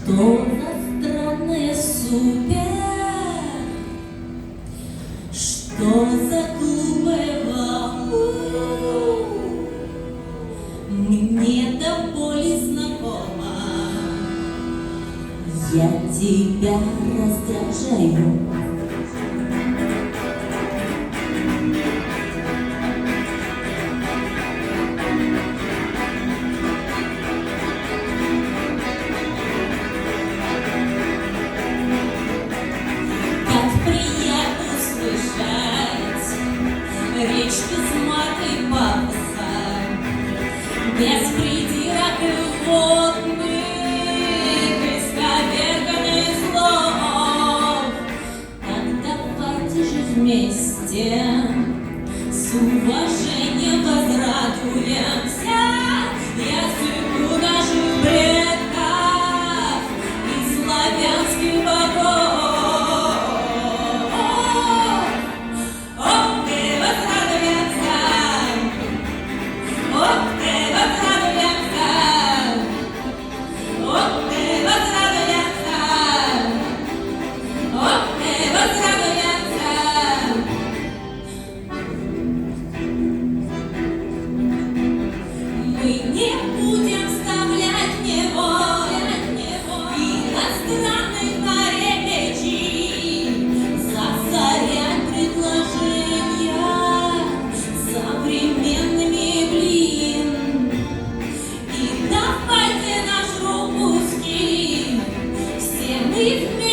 Что за странная супер? Что за глупое вау? Мне до боли знакомо. Я тебя раздражаю. Речь без мата и пафоса, без придирок и водных, исковерканных слов. Так давайте же вместе с уважением возрадуемся языку наших предков и славянских богов. Мы не будем вставлять в него иностранных наречий, засорять предложения современными блин. И давайте наш русский все мы вместе